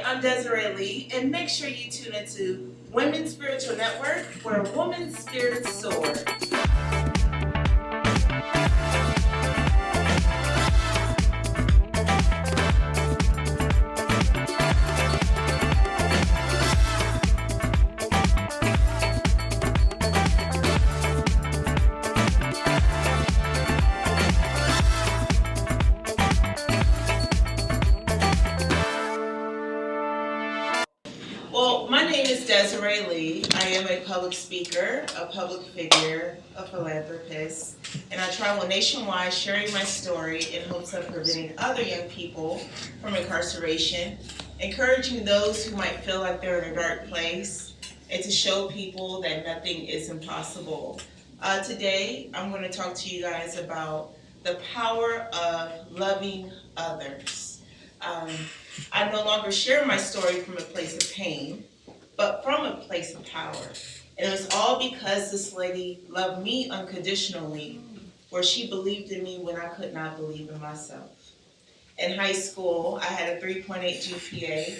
I'm Desiree Lee, and make sure you tune into Women's Spiritual Network, where women's spirits soar. Well, my name is Desiree Lee. I am a public speaker, a public figure, a philanthropist, and I travel nationwide sharing my story in hopes of preventing other young people from incarceration, encouraging those who might feel like they're in a dark place, and to show people that nothing is impossible. Today, I'm going to talk to you guys about the power of loving others. I no longer share my story from a place of pain, but from a place of power. And it was all because this lady loved me unconditionally, where she believed in me when I could not believe in myself. In high school, I had a 3.8 GPA,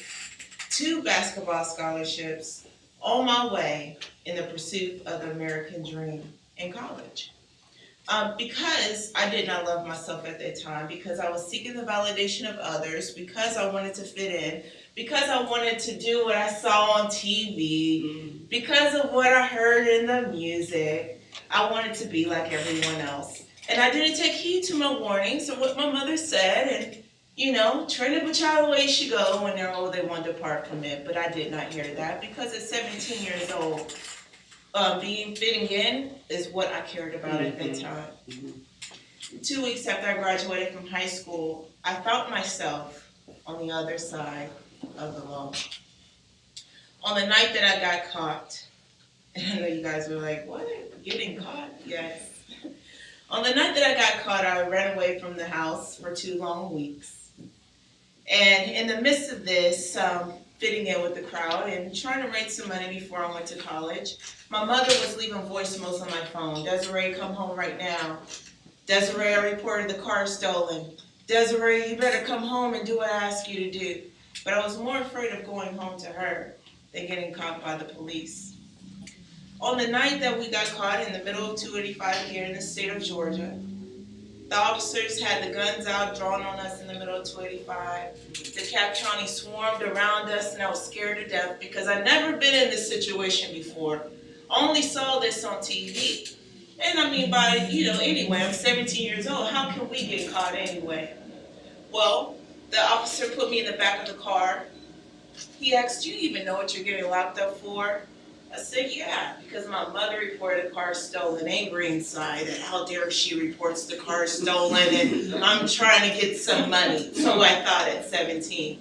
2 basketball scholarships, on my way in the pursuit of the American dream in college. Because I did not love myself at that time, because I was seeking the validation of others, because I wanted to fit in, because I wanted to do what I saw on TV, because of what I heard in the music, I wanted to be like everyone else. And I didn't take heed to my warnings or what my mother said, and train up a child the way she go when they're old, they won't depart from it. But I did not hear that, because at 17 years old, fitting in is what I cared about at that time. 2 weeks after I graduated from high school, I found myself on the other side of the law. On the night that I got caught, and I know you guys were like, what? Getting caught? Yes. On the night that I got caught, I ran away from the house for 2 long weeks. And in the midst of this, fitting in with the crowd and trying to raise some money before I went to college, my mother was leaving voicemails on my phone. Desiree, come home right now. Desiree, I reported the car stolen. Desiree, you better come home and do what I ask you to do. But I was more afraid of going home to her than getting caught by the police. On the night that we got caught in the middle of 285 here in the state of Georgia, the officers had the guns out, drawn on us in the middle of 285. DeKalb County swarmed around us, and I was scared to death because I'd never been in this situation before. Only saw this on TV. And I mean, anyway, I'm 17 years old. How can we get caught anyway? Well, the officer put me in the back of the car. He asked, do you even know what you're getting locked up for? I said, yeah, because my mother reported the car stolen, angry inside, and how dare she reports the car stolen, and I'm trying to get some money. So I thought at 17.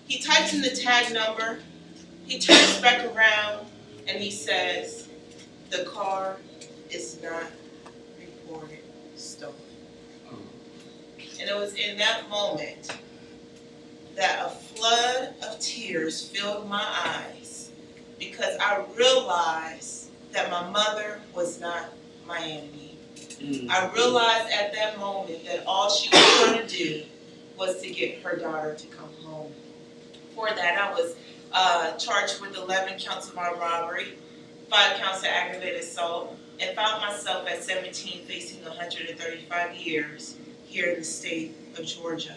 He types in the tag number, he turns back around, and he says, the car is not reported stolen. And it was in that moment that a flood of tears filled my eyes, because I realized that my mother was not my enemy. I realized at that moment that all she was trying to do was to get her daughter to come home. For that, I was charged with 11 counts of armed robbery, 5 counts of aggravated assault, and found myself at 17 facing 135 years here in the state of Georgia.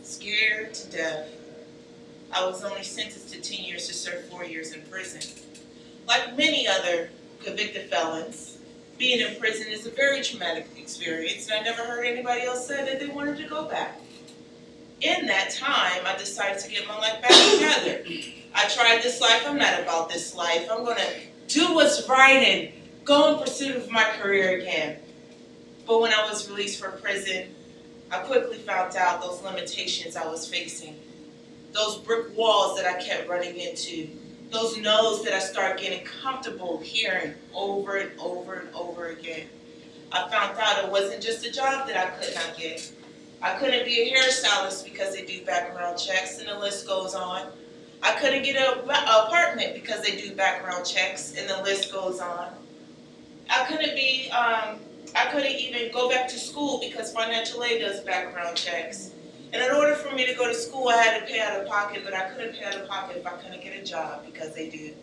Scared to death. I was only sentenced to 10 years to serve 4 years in prison. Like many other convicted felons, being in prison is a very traumatic experience, and I never heard anybody else say that they wanted to go back. In that time, I decided to get my life back together. I tried this life. I'm not about this life. I'm going to do what's right and go in pursuit of my career again. But when I was released from prison, I quickly found out those limitations I was facing, those brick walls that I kept running into, those no's that I started getting comfortable hearing over and over and over again. I found out it wasn't just a job that I could not get. I couldn't be a hairstylist because they do background checks, and the list goes on. I couldn't get an apartment because they do background checks, and the list goes on. I couldn't even go back to school because financial aid does background checks. And in order for me to go to school, I had to pay out of pocket, but I couldn't pay out of pocket if I couldn't get a job because they do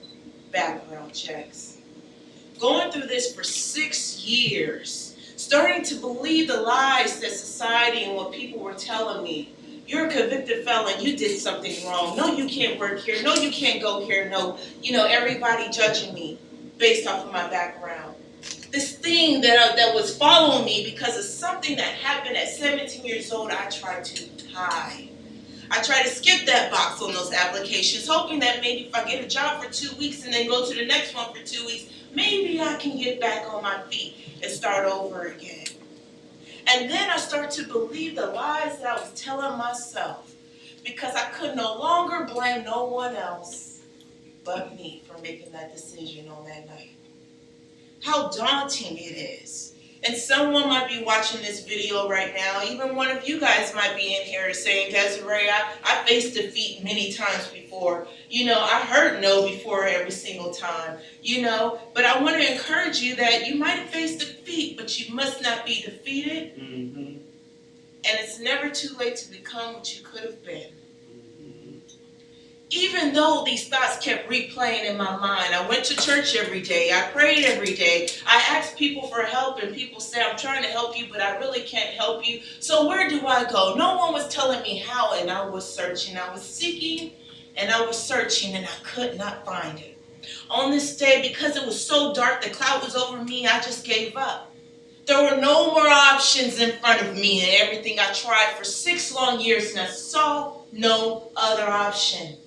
background checks. Going through this for 6 years, starting to believe the lies that society and what people were telling me. You're a convicted felon, you did something wrong. No, you can't work here. No, you can't go here. No, everybody judging me based off of my background. This thing that was following me because of something that happened at 17 years old, I tried to hide. I tried to skip that box on those applications, hoping that maybe if I get a job for 2 weeks and then go to the next one for 2 weeks, maybe I can get back on my feet and start over again. And then I started to believe the lies that I was telling myself because I could no longer blame no one else but me for making that decision on that night. How daunting it is. And someone might be watching this video right now, even one of you guys might be in here saying, Desiree, I faced defeat many times before. I heard no before every single time, But I want to encourage you that you might have faced defeat, but you must not be defeated. Mm-hmm. And it's never too late to become what you could have been. Even though these thoughts kept replaying in my mind, I went to church every day. I prayed every day. I asked people for help, and people say, I'm trying to help you, but I really can't help you. So where do I go? No one was telling me how, and I was searching. I was seeking, and I was searching, and I could not find it. On this day, because it was so dark, the cloud was over me, I just gave up. There were no more options in front of me, and everything I tried for 6 long years, and I saw no other option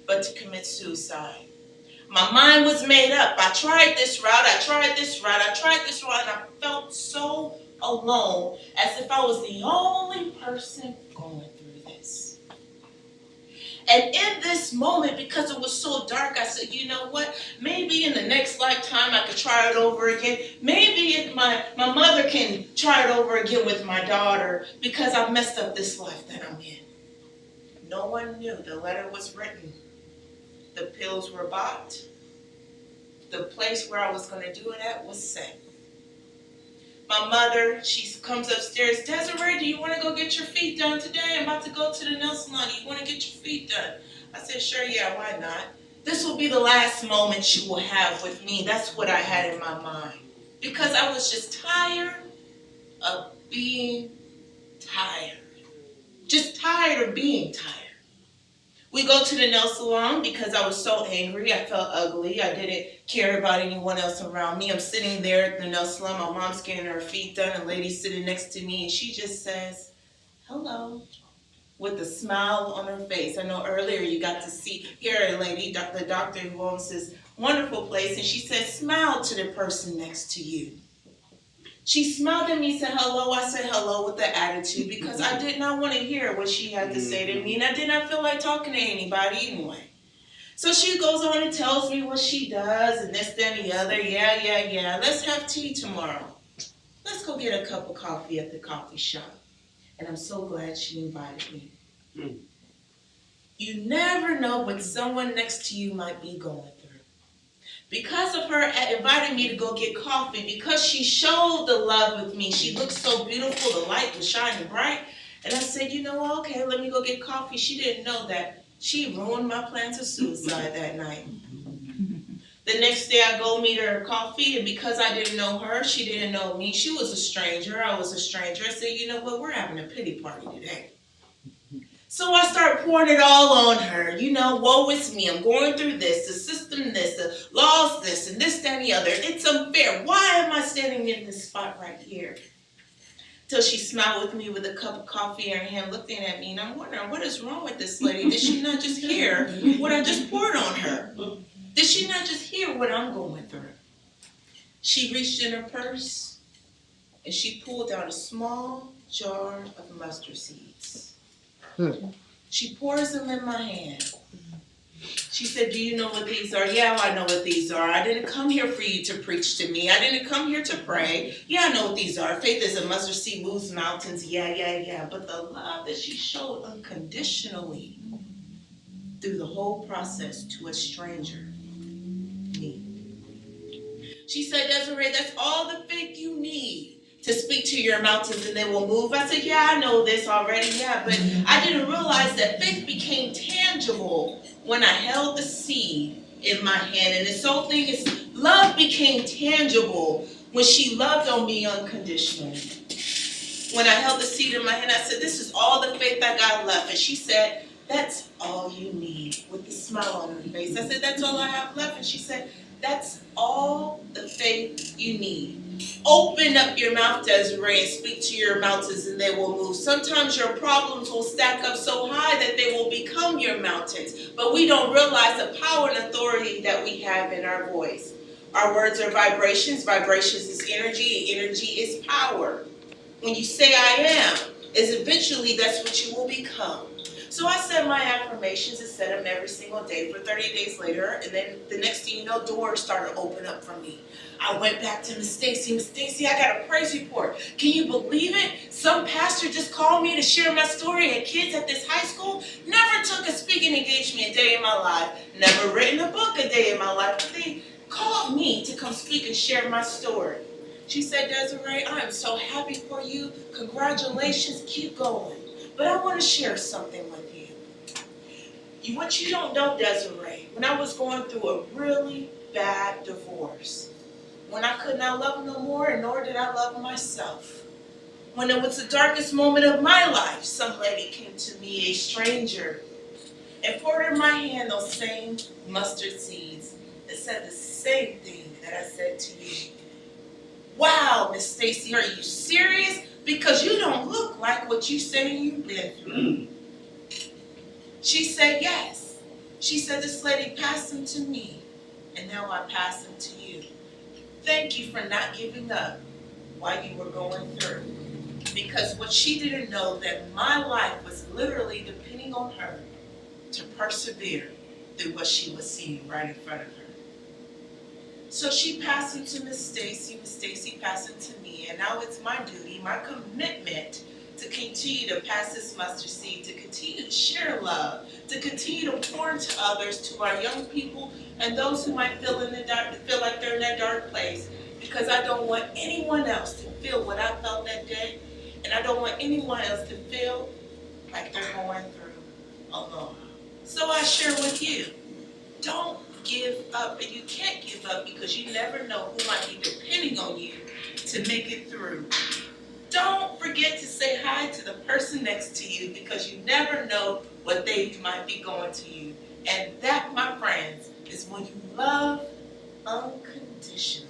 but to commit suicide. My mind was made up. I tried this route, I tried this route, and I felt so alone, as if I was the only person going through this. And in this moment, because it was so dark, I said, you know what? Maybe in the next lifetime I could try it over again. Maybe if my mother can try it over again with my daughter, because I messed up this life that I'm in. No one knew the letter was written. The pills were bought. The place where I was going to do it at was set. My mother, she comes upstairs, Desiree, do you want to go get your feet done today? I'm about to go to the nail salon. Do you want to get your feet done? I said, sure, yeah, why not? This will be the last moment you will have with me. That's what I had in my mind. Because I was just tired of being tired. Just tired of being tired. We go to the nail salon because I was so angry. I felt ugly. I didn't care about anyone else around me. I'm sitting there at the nail salon. My mom's getting her feet done. A lady's sitting next to me, and she just says, hello, with a smile on her face. I know earlier you got to see here a lady, the doctor who owns this wonderful place, and she said, smile to the person next to you. She smiled at me and said hello. I said hello with the attitude because I did not want to hear what she had to say to me, and I did not feel like talking to anybody anyway. So she goes on and tells me what she does and this, that, and the other. Yeah. Let's have tea tomorrow. Let's go get a cup of coffee at the coffee shop. And I'm so glad she invited me. You never know what someone next to you might be going through. Because of her inviting me to go get coffee, because she showed the love with me, she looked so beautiful, the light was shining bright, and I said, okay, let me go get coffee. She didn't know that she ruined my plans of suicide that night. The next day I go meet her coffee, and because I didn't know her, she didn't know me. She was a stranger, I was a stranger. I said, you know what, we're having a pity party today. So I start pouring it all on her. Woe is me. I'm going through this, the system this, the laws this, and this, that, and the other. It's unfair. Why am I standing in this spot right here? Till she smiled with me with a cup of coffee in her hand, looking at me, and I'm wondering, what is wrong with this lady? Did she not just hear what I just poured on her? Did she not just hear what I'm going through? She reached in her purse, and she pulled out a small jar of mustard seeds. She pours them in my hand. She said, do you know what these are? Yeah, I know what these are. I didn't come here for you to preach to me. I didn't come here to pray. Yeah, I know what these are. Faith is a mustard seed, moves mountains. Yeah. But the love that she showed unconditionally through the whole process to a stranger, me. She said, Desiree, that's all the faith you need to speak to your mountains and they will move. I said, yeah, I know this already, yeah, but I didn't realize that faith became tangible when I held the seed in my hand. And this whole thing is love became tangible when she loved on me unconditionally. When I held the seed in my hand, I said, this is all the faith I got left. And she said, that's all you need, with a smile on her face. I said, that's all I have left. And she said, that's all the faith you need. Open up your mouth, Desiree, and speak to your mountains and they will move. Sometimes your problems will stack up so high that they will become your mountains. But we don't realize the power and authority that we have in our voice. Our words are vibrations. Vibrations is energy. Energy is power. When you say I am, is eventually that's what you will become. So I said my affirmations and said them every single day for 30 days later. And then the next thing you know, doors started to open up for me. I went back to Miss Stacy. Miss Stacy, I got a praise report. Can you believe it? Some pastor just called me to share my story at kids at this high school. Never took a speaking engagement a day in my life. Never written a book a day in my life. But they called me to come speak and share my story. She said, Desiree, I am so happy for you. Congratulations, keep going. But I want to share something with you. What you don't know, Desiree, when I was going through a really bad divorce, when I could not love no more, and nor did I love myself, when it was the darkest moment of my life, some lady came to me, a stranger, and poured in my hand those same mustard seeds that said the same thing that I said to you. Wow, Miss Stacy, are you serious? Because you don't look like what you say you've been through. She said yes. She said this lady passed them to me, and now I pass them to you. Thank you for not giving up while you were going through. Because what she didn't know, that my life was literally depending on her to persevere through what she was seeing right in front of her. So she passed it to Miss Stacy passed it to me, and now it's my duty, my commitment to continue to pass this mustard seed, to continue to share love, to continue to pour into others, to our young people and those who might feel in the dark, feel like they're in that dark place, because I don't want anyone else to feel what I felt that day, and I don't want anyone else to feel like they're going through alone. So I share with you, don't give up, and you can't give up because you never know who might be depending on you to make it through. Don't forget to say hi to the person next to you, because you never know what they might be going to you. And that, my friends, is when you love unconditionally.